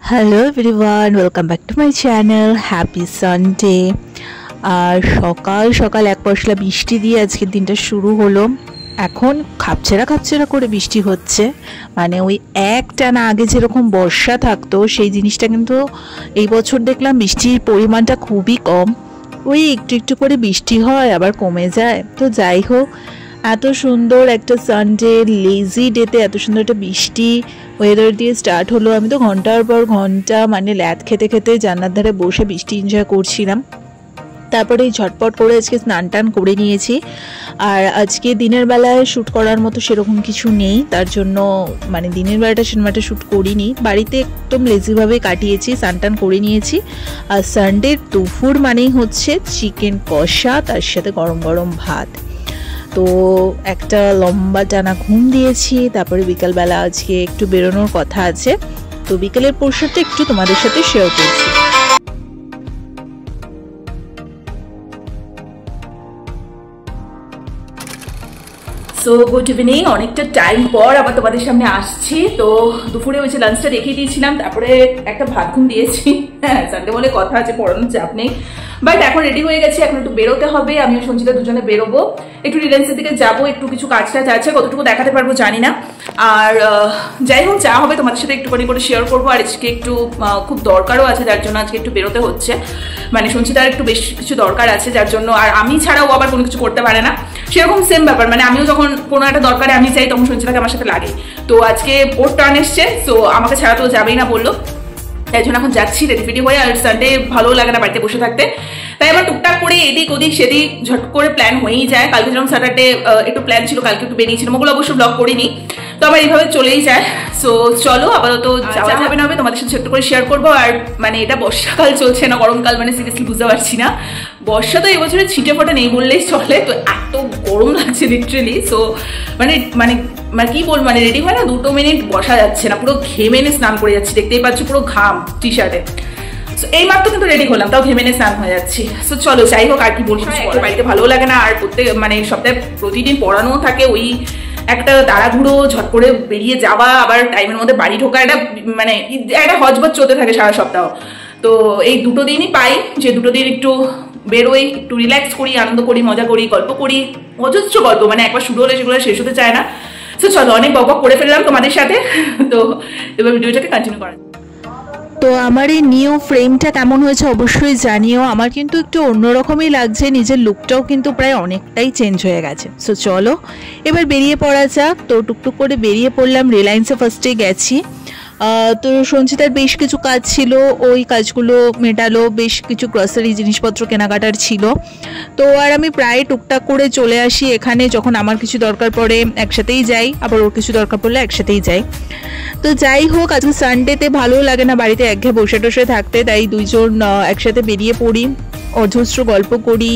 Hello everyone, welcome back to my channel. Happy Sunday. আর সকাল সকাল এক পশলা বৃষ্টি দিয়ে আজকের দিনটা শুরু হলো। এখন খাপছেড়া খাপছেড়া করে বৃষ্টি হচ্ছে, মানে ওই একটানা আগে যেরকম বর্ষা থাকতো সেই জিনিসটা কিন্তু এই বছর দেখলাম বৃষ্টির পরিমাণটা খুবই কম। ওই একটু একটু করে বৃষ্টি হয় আবার কমে যায়। তো যাই হোক, এত সুন্দর একটা সানডে লেজি ডেতে এত সুন্দর একটা বৃষ্টি ওয়েদার দিয়ে স্টার্ট হলো। আমি তো ঘন্টার পর ঘন্টা মানে ল্যাদ খেতে খেতে জান্নার ধারে বসে বৃষ্টি এনজয় করছিলাম। তারপরে ঝটপট করে আজকে স্নান টান করে নিয়েছি। আর আজকে দিনের বেলায় শ্যুট করার মতো সেরকম কিছু নেই, তার জন্য মানে দিনের বেলাটা সিনেমাটা শ্যুট করিনি, বাড়িতে একদম লেজিভাবে কাটিয়েছি, স্নান টান করে নিয়েছি। আর সানডের দুপুর মানেই হচ্ছে চিকেন কষা, তার সাথে গরম গরম ভাত। তো একটা লম্বা টানা ঘুম দিয়েছি। তারপরে বিকালবেলা আজকে একটু বেরোনোর কথা আছে, তো বিকেলের পোর্শনটা একটু তোমাদের সাথে শেয়ার করছি। সো গুড ইভিনিং, অনেকটা টাইম পর আবার তোমাদের সামনে আসছি। তো দুপুরে ওই যে লাঞ্চটা রেখে দিয়েছিলাম, তারপরে একটা ভাত ঘুম দিয়েছি। হ্যাঁ, সানডে বলে কথা আছে, পড়ানোর চাপ নেই। বাট এখন রেডি হয়ে গেছি, এখন একটু বেরোতে হবে। আমিও সঞ্চিতা দুজনে বেরোবো, একটু রিলায়েন্সের দিকে যাবো, একটু কিছু কাজ টাজ আছে, কতটুকু দেখাতে পারবো জানি না। আর যাই হোক, যা হবে তোমাদের সাথে একটুখানি করে শেয়ার করবো। আর আজকে একটু খুব দরকারও আছে, যার জন্য আজকে একটু বেরোতে হচ্ছে। মানে সঞ্চিতার একটু বেশ কিছু দরকার আছে, যার জন্য। আর আমি ছাড়াও আবার কোনো কিছু করতে পারে না, সেরকম সেম ব্যাপার। মানে আমিও যখন কোনো একটা দরকারে আমি চাই, তখন সঞ্চিতাকে আমার সাথে লাগে। তো আজকে ওর টার্ন এসছে, তো আমাকে ছাড়া তো যাবেই না বললো, তাই জন্য এখন যাচ্ছি রেডি ফেডি হয়ে। আর সানডে ভালো লাগে না বাড়িতে বসে থাকতে, তাই আবার টুকটাক করে এদিক ওদিক সেদিক ঝট করে প্ল্যান হয়েই যায়। কালকে যেরকম স্যাটারডে একটু প্ল্যান ছিল, কালকে একটু বেরিয়েছিলাম, ওগুলো অবশ্য ব্লগ করিনি। তো আমার এইভাবে চলেই যায়। সো চলো, আপাতত যাওয়া যাবে না হবে, তোমাদের সাথে ছোট্ট করে শেয়ার করবো। আর মানে এটা বর্ষাকাল চলছে না গরমকাল, মানে সিরিয়াসলি বুঝতে পারছি না। বর্ষা তো এবছরে ছিটে ফোটা নেই বললেই চলে, তো এত গরম লাগছে লিটারেলি। সো মানে মানে মানে কি বলবো, মানে রেডি হয় না 2 মিনিট বসা যাচ্ছে না, পুরো ঘেমে স্নান করে যাচ্ছি, দেখতেই পাচ্ছ পুরো ঘাম টি শার্টে। সো এই মাত্র কিন্তু রেডি হলাম, তাও ঘেমে স্নান হয়ে যাচ্ছি। সো চলো, যাই হোক, আর কি বলবো, বাড়িতে ভালো লাগে না। আর প্রত্যেক মানে সপ্তাহে প্রতিদিন পড়ানো থাকে, ওই একটা তাড়াহুড়ো ঝট করে বেরিয়ে যাওয়া, আবার টাইমের মধ্যে বাড়ি ঢোকা, এটা মানে একটা হজবজ চলতে থাকে সারা সপ্তাহ। তো এই 2 দিনই পাই, যে 2 দিন একটু বেরোই, একটু রিল্যাক্স করি, আনন্দ করি, মজা করি, গল্প করি, অজস্র গল্প, মানে একবার শুরু হলে সেগুলো শেষ হতে চায় না। তো চলো, অনেক বক করে ফেললাম তোমাদের সাথে, তো এবার ভিডিওটাকে কন্টিনিউ করা। তো আমার এই নিউ ফ্রেমটা কেমন হয়েছে অবশ্যই জানিও। আমার কিন্তু একটু অন্যরকমই লাগছে, নিজের লুকটাও কিন্তু প্রায় অনেকটাই চেঞ্জ হয়ে গেছে। সো চলো এবার বেরিয়ে পড়া যাক। তো টুকটুক করে বেরিয়ে পড়লাম, রিলায়েন্সে ফার্স্টে গেছি। তো সঞ্চিতার বেশ কিছু কাজ ছিল, ওই কাজগুলো মেটালো, বেশ কিছু গ্রসারি জিনিসপত্র কেনাকাটার ছিল। তো আর আমি প্রায় টুকটাক করে চলে আসি এখানে, যখন আমার কিছু দরকার পড়ে একসাথেই যাই, আবার ওর কিছু দরকার পড়লে একসাথেই যাই। তো যাই হোক, আজকে সানডেতে ভালো লাগে না বাড়িতে একঘেয়ে বসে টসে থাকতে, তাই দুইজন একসাথে বেরিয়ে পড়ি, অজস্র গল্প করি,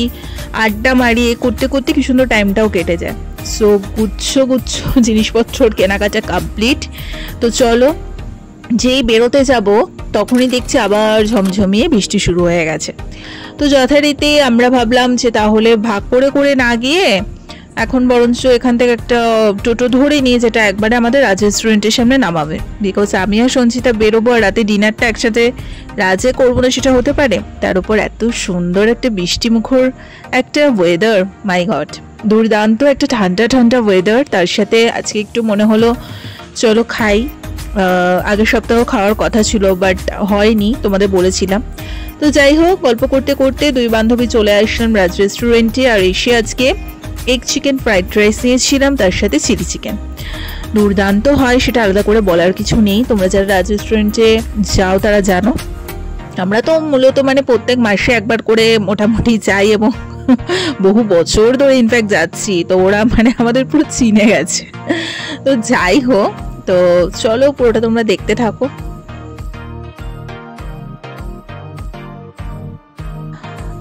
আড্ডা মারি, করতে করতে কি সুন্দর টাইমটাও কেটে যায়। সো গুচ্ছ গুচ্ছ জিনিসপত্রর কেনাকাটা কমপ্লিট। তো চলো, যেই বেরোতে যাব তখনই দেখছি আবার ঝমঝমিয়ে বৃষ্টি শুরু হয়ে গেছে। তো যথারীতি আমরা ভাবলাম যে তাহলে ভাগ করে করে না গিয়ে এখন বরঞ্চ এখান থেকে একটা টোটো ধরে নিয়ে, যেটা একবারে আমাদের রাজ রেস্টুরেন্টের সামনে নামাবে। বিকজ আমি আর সঞ্চিতা বেরোবো, আর রাতে ডিনারটা একসাথে রাজে করবো না সেটা হতে পারে। তার উপর এত সুন্দর একটা বৃষ্টিমুখর একটা ওয়েদার, মাই গড, দুর্দান্ত একটা ঠান্ডা ঠান্ডা ওয়েদার। তার সাথে আজকে একটু মনে হলো চলো খাই। আগের সপ্তাহ খাওয়ার কথা ছিল, বাট হয়নি, তোমাদের বলেছিলাম। তো যাই হোক, গল্প করতে করতে 2 বান্ধবী চলে আসলাম রাজ রেস্টুরেন্টে। আর এসে আজকে এগ চিকেন ফ্রাইড রাইস নিয়েছিলাম, তার সাথে চিলি চিকেন। দুর্দান্ত হয়, সেটা আলাদা করে বলার কিছু নেই। তোমরা যারা রাজ রেস্টুরেন্টে যাও তারা জানো। আমরা তো মূলত মানে প্রত্যেক মাসে একবার করে মোটামুটি যাই, এবং বহু বছর ধরে ইনফ্যাক্ট যাচ্ছি। তো ওরা মানে আমাদের পুরো চিনে গেছে। তো যাই হোক, তো চলো পুরোটা তোমরা দেখতে থাকো।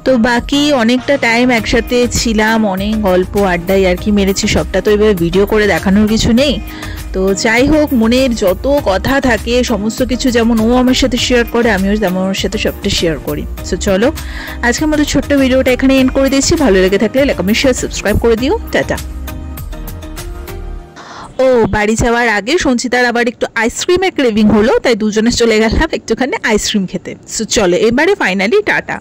তো বাকি অনেকটা টাইম একসাথে ছিলাম, অনেক গল্প আড্ডাই আর কি মেরেছি, সবটা তো এবার ভিডিও করে দেখানোর কিছু নেই। তো যাই হোক, মনের যত কথা থাকে সমস্ত কিছু যেমন ও আমার সাথে শেয়ার করে, আমিও তেমন ওর সাথে সবটা শেয়ার করি। সো চলো, আজকে আমাদের ছোট্ট ভিডিওটা এখানে এন্ড করে দিয়েছি। ভালো লেগে থাকলে লাইক কমেন্ট শেয়ার সাবস্ক্রাইব করে দিও। টাটা। ও বাড়ি যাওয়ার আগে সঞ্চিতার আবার একটু আইসক্রিমের ক্রেভিং হলো, তাই দুজনে চলে গেলাম একটুখানি আইসক্রিম খেতে। সো চলো এবারে ফাইনালি টাটা।